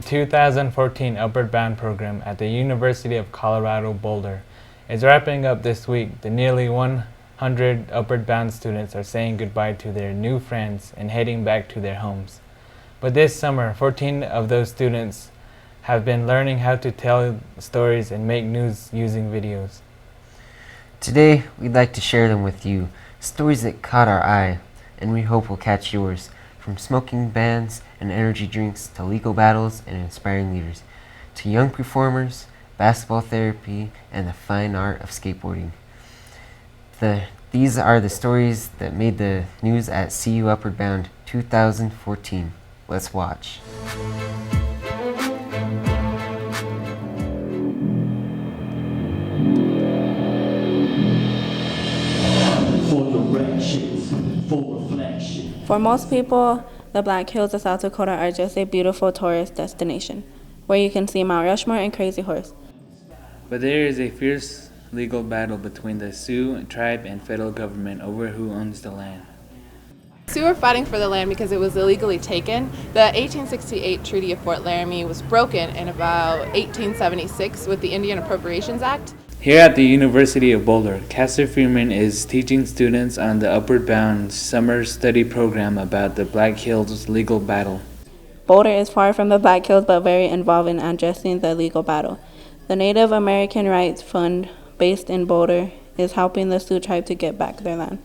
The 2014 Upward Bound program at the University of Colorado Boulder is wrapping up this week. The nearly 100 Upward Bound students are saying goodbye to their new friends and heading back to their homes. But this summer, 14 of those students have been learning how to tell stories and make news using videos. Today, we'd like to share them with you, stories that caught our eye, and we hope will catch yours, from smoking bans and energy drinks to legal battles and inspiring leaders, to young performers, basketball therapy, and the fine art of skateboarding. These are the stories that made the news at CUUB Upward Bound 2014. Let's watch. For most people, the Black Hills of South Dakota are just a beautiful tourist destination, where you can see Mount Rushmore and Crazy Horse. But there is a fierce legal battle between the Sioux tribe and federal government over who owns the land. Sioux are fighting for the land because it was illegally taken. The 1868 Treaty of Fort Laramie was broken in about 1876 with the Indian Appropriations Act. Here at the University of Boulder, Castor Freeman is teaching students on the Upward Bound summer study program about the Black Hills legal battle. Boulder is far from the Black Hills but very involved in addressing the legal battle. The Native American Rights Fund, based in Boulder, is helping the Sioux tribe to get back their land.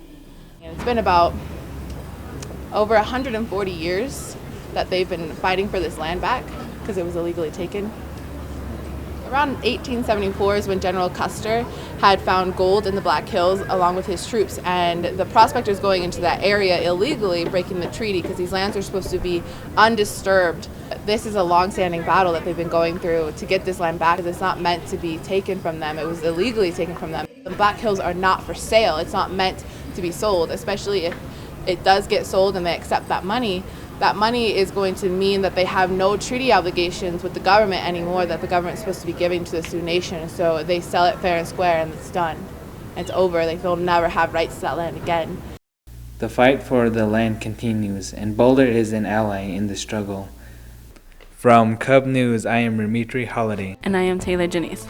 It's been about over 140 years that they've been fighting for this land back because it was illegally taken. Around 1874 is when General Custer had found gold in the Black Hills along with his troops, and the prospectors going into that area illegally breaking the treaty because these lands are supposed to be undisturbed. This is a long-standing battle that they've been going through to get this land back. It's not meant to be taken from them. It was illegally taken from them. The Black Hills are not for sale. It's not meant to be sold, especially if it does get sold and they accept that money. That money is going to mean that they have no treaty obligations with the government anymore that the government is supposed to be giving to the Sioux Nation. So they sell it fair and square and it's done. It's over. They'll never have rights to that land again. The fight for the land continues, and Boulder is an ally in the struggle. From CUUB News, I am Dimitri Holiday. And I am Taylor Janice.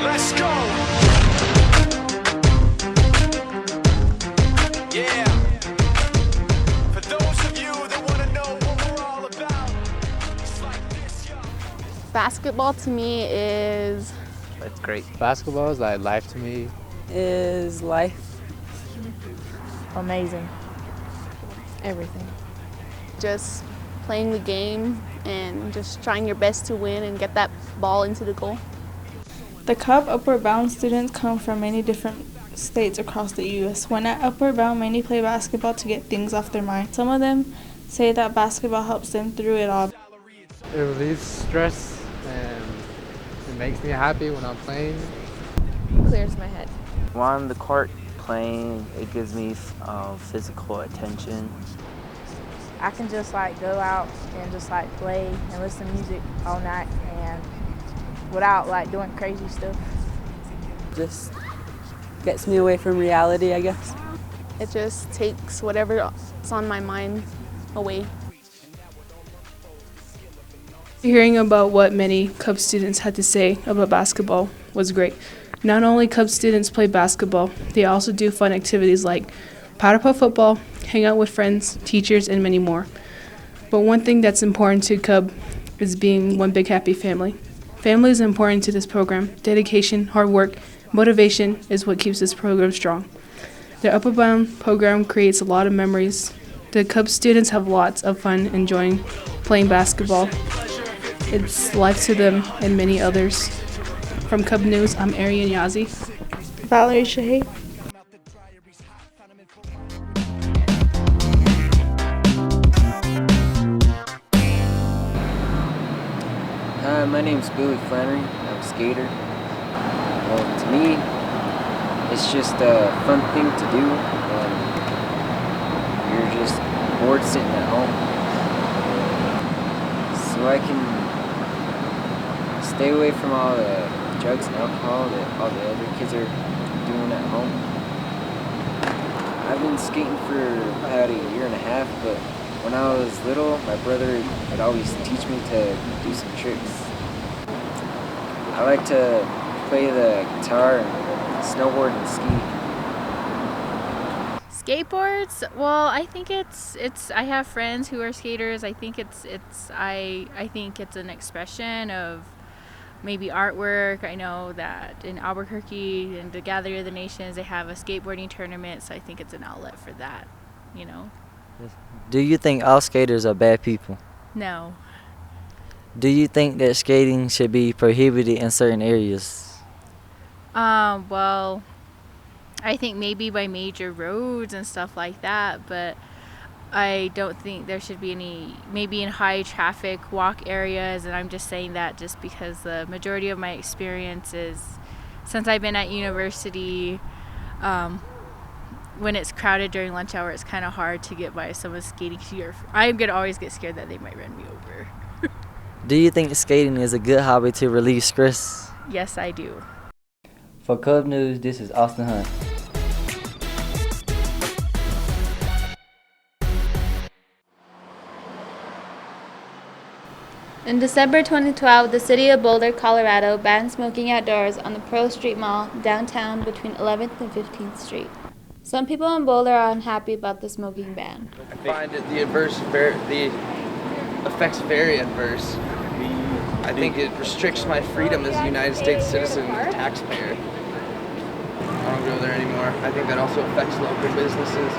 Let's go! Yeah! For those of you that want to know what we're all about, it's like this, yo. Basketball to me is... It's great. Basketball is like life to me. Is life. amazing. Everything. Just playing the game and just trying your best to win and get that ball into the goal. The CUUB Upward Bound students come from many different states across the U.S. When at Upward Bound, many play basketball to get things off their mind. Some of them say that basketball helps them through it all. It relieves stress and it makes me happy when I'm playing. Clears my head. When I'm on the court playing, it gives me physical attention. I can just like go out and just like play and listen to music all night and without like doing crazy stuff. Just gets me away from reality, I guess. It just takes whatever's on my mind away. Hearing about what many CUUB students had to say about basketball was great. Not only CUUB students play basketball, they also do fun activities like powder puff football, hang out with friends, teachers, and many more. But one thing that's important to CUUB is being one big happy family. Family is important to this program. Dedication, hard work, motivation is what keeps this program strong. The Upward Bound program creates a lot of memories. The CUUB students have lots of fun enjoying playing basketball. It's life to them and many others. From CUUB News, I'm Arian Yazi. Valerie Shahey. Hi, my name's Billy Flannery. I'm a skater. Well, to me, it's just a fun thing to do when you're just bored sitting at home. so I can stay away from all the drugs and alcohol that all the other kids are doing at home. I've been skating for about a year and a half, but when I was little, my brother would always teach me to do some tricks. I like to play the guitar and snowboard and ski. Skateboards? Well, I think it's I have friends who are skaters. I think I think it's an expression of maybe artwork. I know that in Albuquerque and the Gathering of the Nations they have a skateboarding tournament, so I think it's an outlet for that, you know. Do you think all skaters are bad people? No. Do you think that skating should be prohibited in certain areas? Well, I think maybe by major roads and stuff like that, but I don't think there should be any, maybe in high traffic walk areas, and I'm just saying that just because the majority of my experience is, since I've been at university, when it's crowded during lunch hour, it's kind of hard to get by someone skating here. I'm going to always get scared that they might run me over. Do you think skating is a good hobby to relieve stress? Yes, I do. For CUUB News, this is Austin Hunt. In December 2012, the city of Boulder, Colorado banned smoking outdoors on the Pearl Street Mall downtown between 11th and 15th Street. Some people in Boulder are unhappy about the smoking ban. I find it the effects very adverse. I think it restricts my freedom as a United States citizen and taxpayer. I don't go there anymore. I think that also affects local businesses,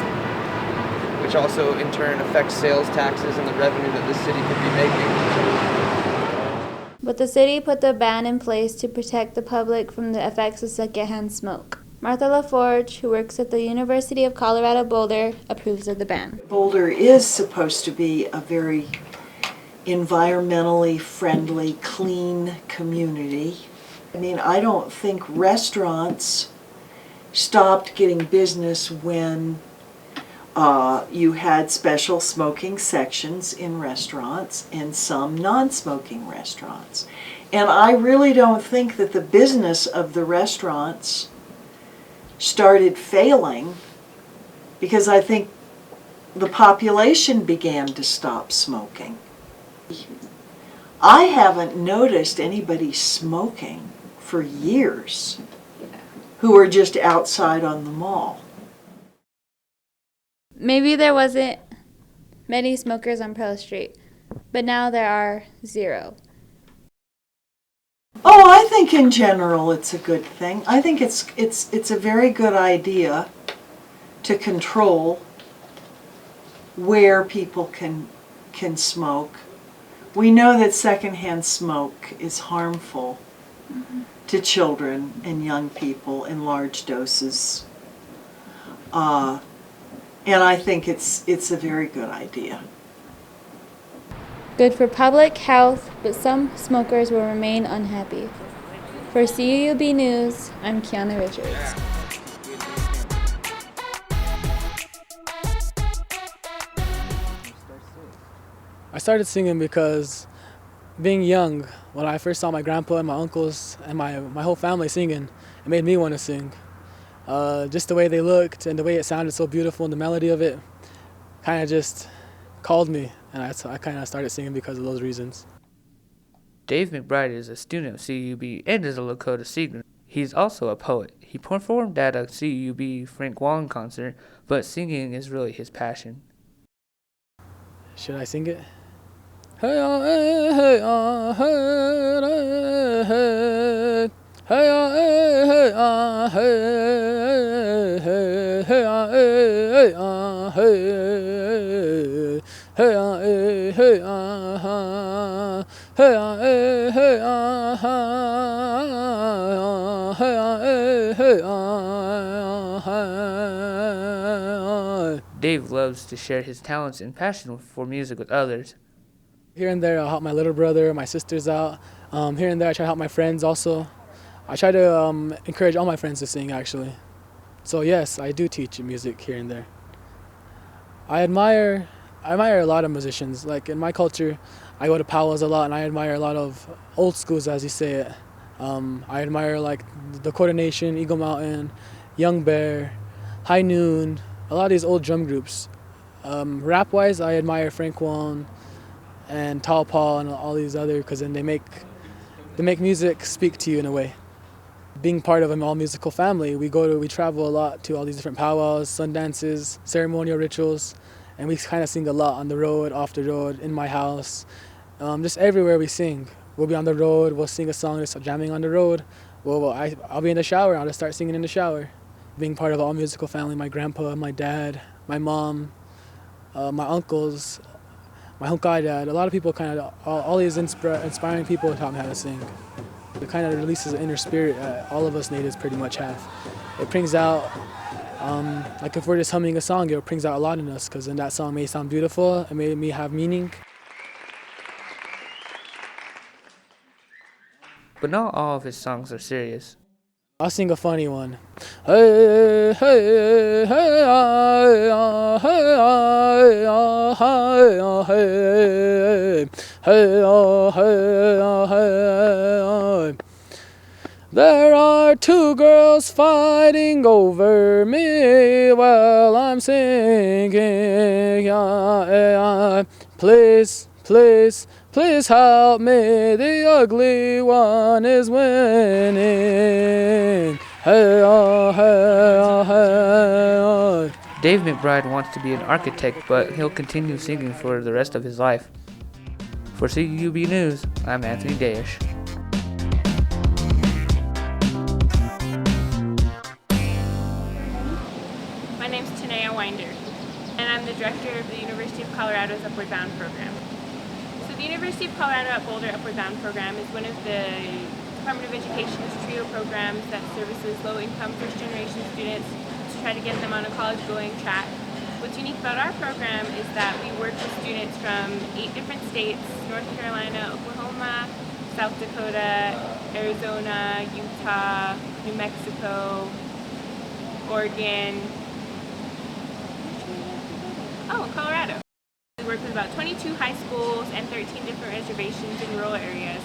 which also in turn affects sales taxes and the revenue that the city could be making. But the city put the ban in place to protect the public from the effects of secondhand smoke. Martha LaForge, who works at the University of Colorado Boulder, approves of the ban. Boulder is supposed to be a very environmentally friendly, clean community. I mean, I don't think restaurants stopped getting business when you had special smoking sections in restaurants and some non-smoking restaurants. And I really don't think that the business of the restaurants started failing because I think the population began to stop smoking. I haven't noticed anybody smoking for years who are just outside on the mall. Maybe there wasn't many smokers on Pearl Street, but now there are 0. Oh, I think in general it's a good thing. I think it's a very good idea to control where people can smoke. We know that secondhand smoke is harmful to children and young people in large doses. And I think it's a very good idea. Good for public health, but some smokers will remain unhappy. For CUUB News, I'm Kiana Richards. I started singing because being young, when I first saw my grandpa and my uncles and my whole family singing, it made me want to sing. Just the way they looked and the way it sounded so beautiful and the melody of it kind of just called me, and I kind of started singing because of those reasons. Dave McBride is a student of CUUB and is a Lakota singer. He's also a poet. He performed at a CUUB Frank Wong concert, but singing is really his passion. Should I sing it? Hey, hey, hey, hey, hey, hey, hey, hey, hey, hey, Dave loves to share his talents and passion for music with others. Here and there, I'll help my little brother, my sisters out. Here and there, I try to help my friends also. I try to encourage all my friends to sing, actually. So yes, I do teach music here and there. I admire a lot of musicians. Like in my culture, I go to powwows a lot, and I admire a lot of old schools, as you say it. I admire like the Coordination, Eagle Mountain, Young Bear, High Noon, a lot of these old drum groups. Rap-wise, I admire Frank Wong and Tall Paul and all these other, because then they make music speak to you in a way. Being part of an all-musical family, we travel a lot to all these different powwows, sun dances, ceremonial rituals, and we kind of sing a lot on the road, off the road, in my house, just everywhere we sing. We'll be on the road, we'll sing a song, just jamming on the road. I'll be in the shower, I'll just start singing in the shower. Being part of an all-musical family, my grandpa, my dad, my mom, my uncles, my hunkai dad, a lot of people all these inspiring people taught me how to sing. It kind of releases the inner spirit that all of us natives pretty much have. It brings out, like if we're just humming a song, it brings out a lot in us, because then that song may sound beautiful, it may have meaning. But not all of his songs are serious. I'll sing a funny one. Hey, hey, hey, ah, hey, ah, hey, ah, hey, hey, ah, hey, ah, hey, ah. There are two girls fighting over me while I'm singing. Please, please, please help me, the ugly one is winning. Hey, oh, hey, oh, hey, oh. Dave McBride wants to be an architect, but he'll continue singing for the rest of his life. For CUUB News, I'm Anthony Dayesh. My name's Tenaya Winder, and I'm the director of the University of Colorado's Upward Bound program. So the University of Colorado at Boulder Upward Bound program is one of the Department of Education's trio programs that services low-income first-generation students to try to get them on a college-going track. What's unique about our program is that we work with students from 8 different states: North Carolina, Oklahoma, South Dakota, Arizona, Utah, New Mexico, Oregon, Colorado. We work with about 22 high schools and 13 different reservations in rural areas.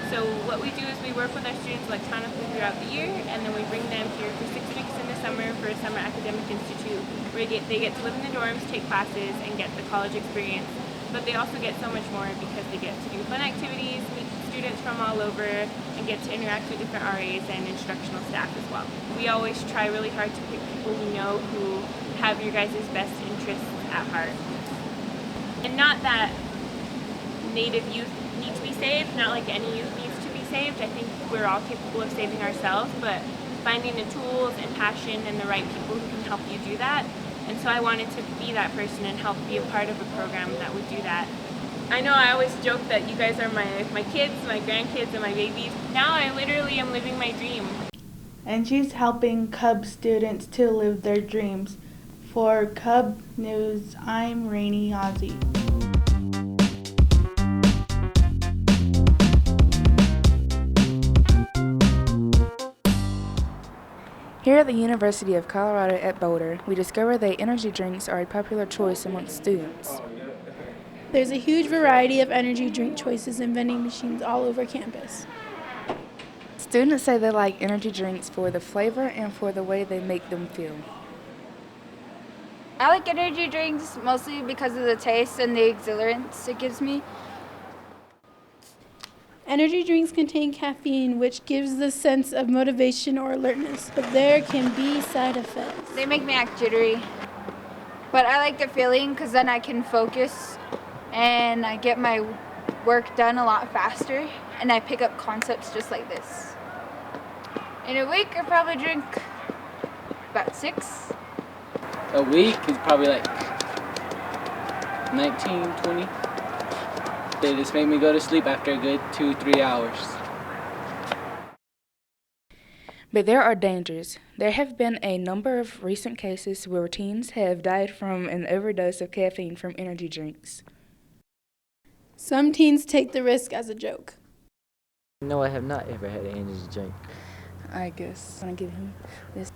So what we do is we work with our students electronically throughout the year, and then we bring them here for 6 weeks in the summer for a summer academic institute where they get to live in the dorms, take classes, and get the college experience. But they also get so much more because they get to do fun activities, meet students from all over, and get to interact with different RAs and instructional staff as well. We always try really hard to pick people we know who have your guys' best interests at heart. And not that Native youth need to be saved, not like any youth needs to be saved. I think we're all capable of saving ourselves, but finding the tools and passion and the right people who can help you do that. And so I wanted to be that person and help be a part of a program that would do that. I know I always joke that you guys are my kids, my grandkids, and my babies. Now I literally am living my dream. And she's helping CUUB students to live their dreams. For CUUB News, I'm Rainey Ozzie. Here at the University of Colorado at Boulder, we discovered that energy drinks are a popular choice amongst students. There's a huge variety of energy drink choices and vending machines all over campus. Students say they like energy drinks for the flavor and for the way they make them feel. I like energy drinks mostly because of the taste and the exhilarance it gives me. Energy drinks contain caffeine, which gives the sense of motivation or alertness, but there can be side effects. They make me act jittery, but I like the feeling because then I can focus and I get my work done a lot faster, and I pick up concepts just like this. In a week, I probably drink about 6. A week is probably like 19, 20. They just make me go to sleep after a good 2-3 hours. But there are dangers. There have been a number of recent cases where teens have died from an overdose of caffeine from energy drinks. Some teens take the risk as a joke. No, I have not ever had an energy drink. I guess I'm gonna give him this.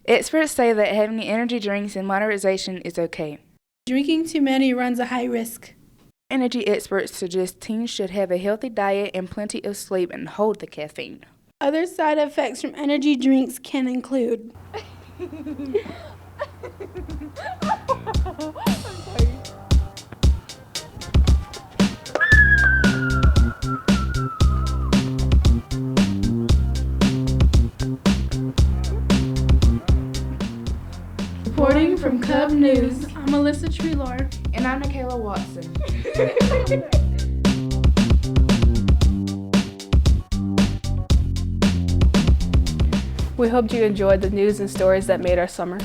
Experts say that having energy drinks in moderation is okay. Drinking too many runs a high risk. Energy experts suggest teens should have a healthy diet and plenty of sleep and hold the caffeine. Other side effects from energy drinks can include Reporting from CUUB News, I'm Melissa Treelor. And I'm Nikayla Watson. We hope you enjoyed the news and stories that made our summer.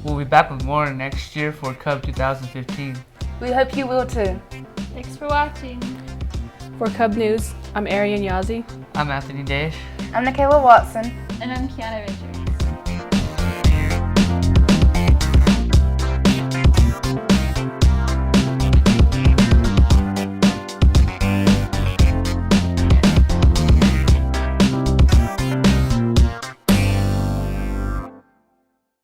We'll be back with more next year for CUUB 2015. We hope you will too. Thanks for watching. For CUUB News, I'm Arian Yazzie. I'm Anthony Dash. I'm Nikayla Watson. And I'm Kiana Richards.